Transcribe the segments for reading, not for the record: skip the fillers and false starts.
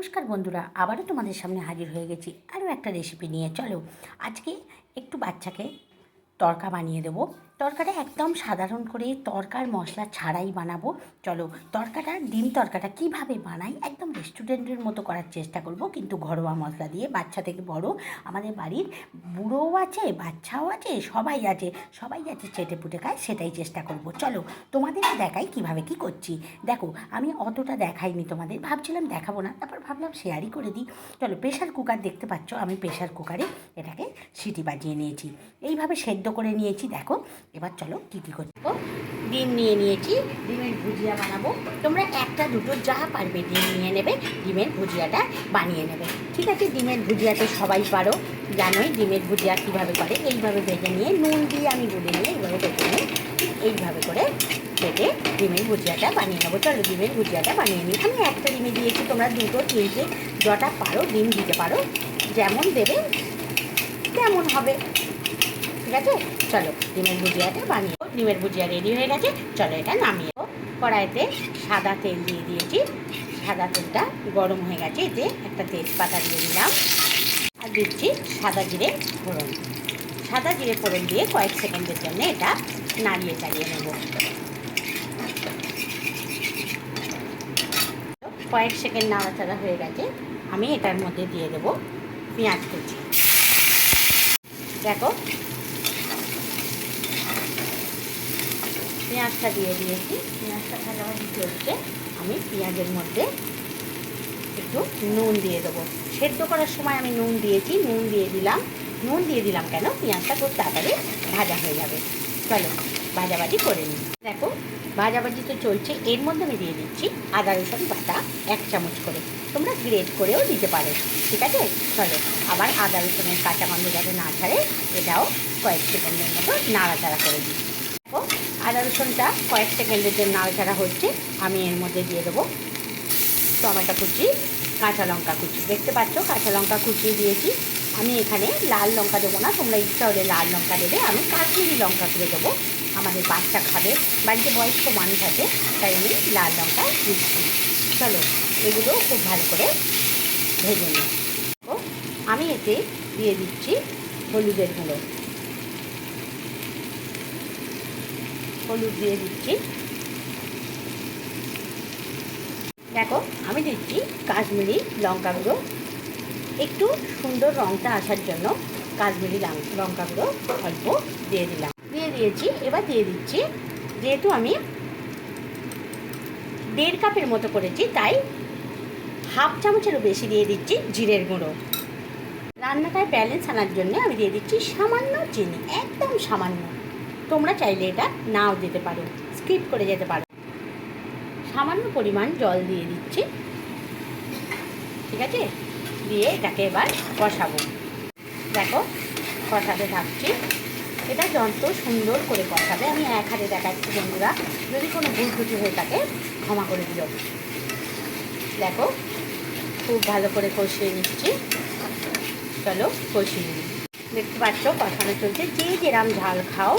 নমস্কার বন্ধুরা, আবারও তোমাদের সামনে হাজির হয়ে গেছি আরও একটা রেসিপি নিয়ে। চলো আজকে একটু বাচ্চাকে তড়কা বানিয়ে দেবো। তড়কাটা একদম সাধারণ করে তড়কার মশলা ছাড়াই বানাবো। চলো ডিম তড়কাটা কীভাবে বানাই একদম রেস্টুরেন্টের মতো করার চেষ্টা করব, কিন্তু ঘরোয়া মশলা দিয়ে। বাচ্চা থেকে বড় আমাদের বাড়ির বুড়োও আছে, বাচ্চাও আছে, সবাই আছে চেটেপুটে খায়, সেটাই চেষ্টা করব। চলো তোমাদের দেখাই কিভাবে কি করছি। দেখো আমি অতটা দেখাইনি তোমাদের, ভাবছিলাম দেখাবো না, তারপর ভাবলাম শেয়ারই করে দিই। চলো প্রেশার কুকার দেখতে পাচ্ছ, আমি প্রেশার কুকারে এটাকে সিটি বাজিয়ে নিয়েছি, এইভাবে সেদ্ধ করে নিয়েছি। দেখো এবার চলো কী কী করবো। ডিম নিয়ে নিয়েছি, ডিমের ভুজিয়া বানাবো। তোমরা একটা দুটো যা পারবে ডিম নিয়ে নেবে, ডিমের ভুজিয়াটা বানিয়ে নেবে। ঠিক আছে, ডিমের ভুজিয়াতে সবাই পারো, জানোই ডিমের ভুজিয়া কীভাবে করে। এইভাবে ভেজে নিয়ে নুন দিয়ে আমি গুলে নিয়ে এইভাবে ভেজে নিয়ে এইভাবে করে ভেজে ডিমের ভুজিয়াটা বানিয়ে নেবো। চলো ডিমের ভুজিয়াটা বানিয়ে নিই। আমি একটা ডিমে দিয়েছি, তোমরা দুটো তিনটে যটা পারো ডিম দিতে পারো, যেমন দেবে তেমন হবে। ঠিক আছে, চলো ডিমের ভুজিয়াটা বানিয়ে। ডিমের ভুজিয়া রেডি হয়ে গেছে, চলো এটা নামিয়ে। কড়াইতে সাদা তেল দিয়ে দিয়েছি, সাদা তেলটা গরম হয়ে গেছে, এতে একটা তেজপাতা দিয়ে দিলাম আর দিচ্ছি সাদা জিরে ফোড়ন। সাদা জিরে ফোড়ন দিয়ে কয়েক সেকেন্ডের জন্য এটা নাড়িয়ে চালিয়ে নেব। কয়েক সেকেন্ড নাড়াচাড়া হয়ে গেছে, আমি এটার মধ্যে দিয়ে দেবো পেঁয়াজ কুচি। দেখো পেঁয়াজটা দিয়ে দিয়েছি, পেঁয়াজটা ভাজাভাজি চলছে। আমি পেঁয়াজের মধ্যে একটু নুন দিয়ে দেবো। সেদ্ধ করার সময় আমি নুন দিয়েছি, নুন দিয়ে দিলাম কেন, পেঁয়াজটা খুব তাড়াতাড়ি ভাজা হয়ে যাবে। চলো ভাজাভাজি করে নিই। দেখো ভাজাভাজি তো চলছে, এর মধ্যে আমি দিয়ে দিচ্ছি আদা রসুন বাটা 1 চামচ করে, তোমরা গ্রেট করেও দিতে পারো। ঠিক আছে, চলো আবার আদা রসুনের কাঁচা গন্ধ যাতে না ছাড়ে, এটাও কয়েক সেকেন্ডের মতো নাড়াচাড়া করে দিই। দেখো আদা রসুনটা কয়েক সেকেন্ডের জন্য নাড়াচাড়া হচ্ছে, আমি এর মধ্যে দিয়ে দেবো টমেটো কুচি, কাঁচা লঙ্কা কুচি। দেখতে পাচ্ছ কাঁচা লঙ্কা কুচিয়ে দিয়েছি। আমি এখানে লাল লঙ্কা দেবো না, তোমরা ইচ্ছা হলে লাল লঙ্কা দেবে, আমি কাশ্মীরি লঙ্কা করে দেবো। আমাদের বাচ্চা খাবে, বাড়িতে বয়স্ক মানুষ আছে, তাই আমি লাল লঙ্কা দিচ্ছি। চলো এগুলো খুব ভালো করে ভেজে নিই। তো আমি এতে দিয়ে দিচ্ছি হলুদের গুঁড়ো, হলুদ দিয়ে দিচ্ছি। দেখো আমি দিচ্ছি কাশ্মীরি লঙ্কা গুঁড়ো, একটু সুন্দর রঙটা আসার জন্য কাশ্মীরি লঙ্কা গুঁড়ো অল্প দিয়ে দিয়েছি। এবার দিয়ে দিচ্ছি, যেহেতু আমি 1.5 কাপের মতো করেছি, তাই 1/2 চামচেরও বেশি দিয়ে দিচ্ছি জিরের গুঁড়ো। রান্নাটায় ব্যালেন্স আনার জন্য আমি দিয়ে দিচ্ছি সামান্য চিনি, একদম সামান্য। তোমরা চাইলে এটা নাও দিতে পারো, স্কিপ করে যেতে পারো। সামান্য পরিমাণ জল দিয়ে দিচ্ছি। ঠিক আছে, দিয়ে এটাকে এবার কষাবো। দেখো কষাতে থাকছি, এটা যত সুন্দর করে কষাবে। আমি এক হাতে দেখাচ্ছি বন্ধুরা, যদি কোনো ভুল ত্রুটি হয়ে থাকে ক্ষমা করে দিও। দেখো খুব ভালো করে কষিয়ে নিচ্ছি, চলো কষিয়ে নিই। দেখতে পাচ্ছ কষানো চলছে। যে যেরাম ঝাল খাও,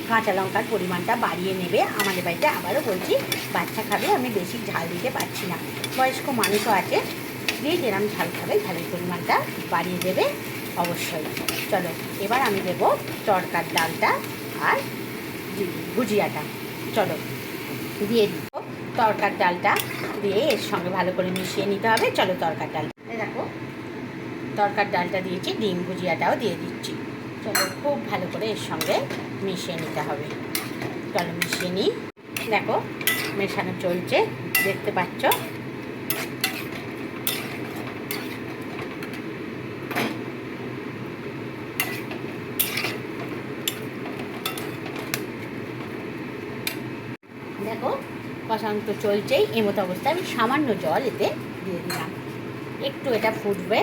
কাঁচা লঙ্কার পরিমাণটা বাড়িয়ে নেবে। আমাদের বাড়িতে আবারও বলছি বাচ্চা খাবে, আমি বেশি ঝাল দিতে পারছি না, বয়স্ক মানুষও আছে, যে যেরাম ঝাল খাবে ঝালের পরিমাণটা বাড়িয়ে দেবে অবশ্যই। চলো এবার আমি দেবো তড়কার ডালটা আর ভুজিয়াটা। চলো দিয়ে দিব তড়কার ডালটা, দিয়ে এর সঙ্গে ভালো করে মিশিয়ে নিতে হবে। চলো তড়কার ডাল দেখো, তড়কার ডালটা দিয়েছি, ডিম ভুজিয়াটাও দিয়ে দিচ্ছি। চলো খুব ভালো করে এর সঙ্গে মিশিয়ে নিতে হবে। চলো মিশিয়ে নিই। দেখো মেশানো চলছে, দেখতে পাচ্ছ। দেখো কষানো তো চলছেই, এমতো অবস্থায় আমি সামান্য জল এতে দিয়ে দিলাম, একটু এটা ফুটবে।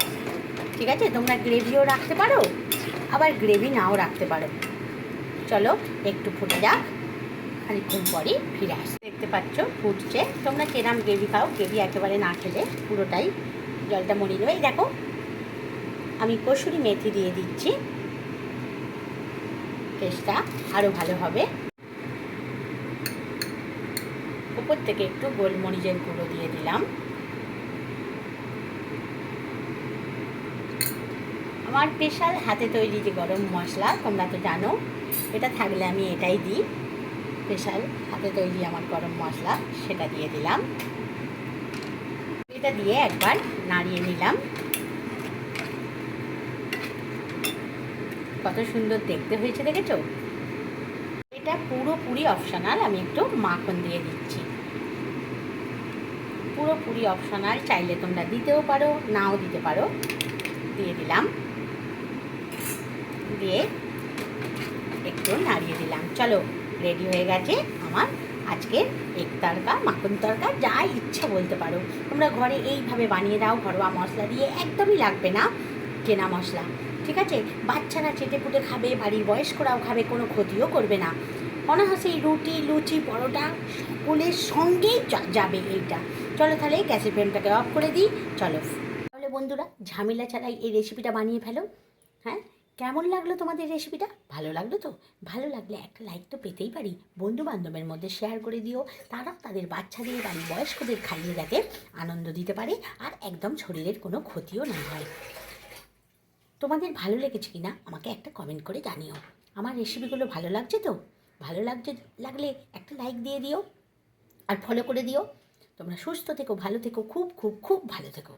ঠিক আছে, তোমরা গ্রেভিও রাখতে পারো, আবার গ্রেভি নাও রাখতে পারো। চলো একটু ফুটে যাক, খানিকক্ষণ পরই ফিরে আস। দেখতে পাচ্ছ ফুটছে। তোমরা কেরাম গ্রেভি খাও, গ্রেভি একেবারে না খেলে পুরোটাই জলটা মরিয়ে দেবে। দেখো আমি কসুরি মেথি দিয়ে দিচ্ছি, টেস্টটা আরও ভালো হবে। উপর থেকে একটু গোলমরিচের গুঁড়ো দিয়ে দিলাম। আমার স্পেশাল হাতে তৈরি যে গরম মশলা, তোমরা তো জানো, এটা থাকলে আমি এটাই দিই। স্পেশাল হাতে তৈরি আমার গরম মশলা, সেটা দিয়ে দিলাম। এটা দিয়ে একবার নাড়িয়ে নিলাম। কত সুন্দর দেখতে হয়েছে, দেখেছো? এটা পুরোপুরি অপশনাল, আমি একটু মাখন দিয়ে দিচ্ছি। পুরোপুরি অপশনাল, চাইলে তোমরা দিতেও পারো, নাও দিতে পারো। দিয়ে দিলাম, দিয়ে একটু নাড়িয়ে দিলাম। চলো, রেডি হয়ে গেছে আমার আজকের এগ তড়কা, মাখন তড়কা, যা ইচ্ছা বলতে পারো। তোমরা ঘরে এইভাবে বানিয়ে দাও, ঘরোয়া মশলা দিয়ে, একদমই লাগবে না কেনা মশলা, ঠিক আছে? বাচ্চারা চেটে পুটে খাবে, বাড়ির বয়স্করাও খাবে, কোনো ক্ষতিও করবে না। অনায়াসে রুটি, লুচি, পরোটা সকলের সঙ্গেই যাবে এইটা। চলো তাহলে গ্যাসের ফ্লেমটাকে অফ করে দিই। চলো তাহলে বন্ধুরা, ঝামেলা ছাড়াই এই রেসিপিটা বানিয়ে ফেলো। হ্যাঁ, কেমন লাগলো তোমাদের রেসিপিটা? ভালো লাগলো তো? ভালো লাগলে একটা লাইক তো পেতেই পারি। বন্ধু বান্ধবের মধ্যে শেয়ার করে দিও, তারাও তাদের বাচ্চাদের, বাড়ির বয়স্কদের খাইয়ে যাতে আনন্দ দিতে পারে, আর একদম শরীরের কোনো ক্ষতিও না হয়। তোমাদের ভালো লেগেছে কি না আমাকে একটা কমেন্ট করে জানিও। আমার রেসিপিগুলো ভালো লাগছে তো? ভালো লাগলে একটা লাইক দিয়ে দিও আর ফলো করে দিও। তোমরা সুস্থ থেকো, ভালো থেকো, খুব খুব খুব ভালো থেকো।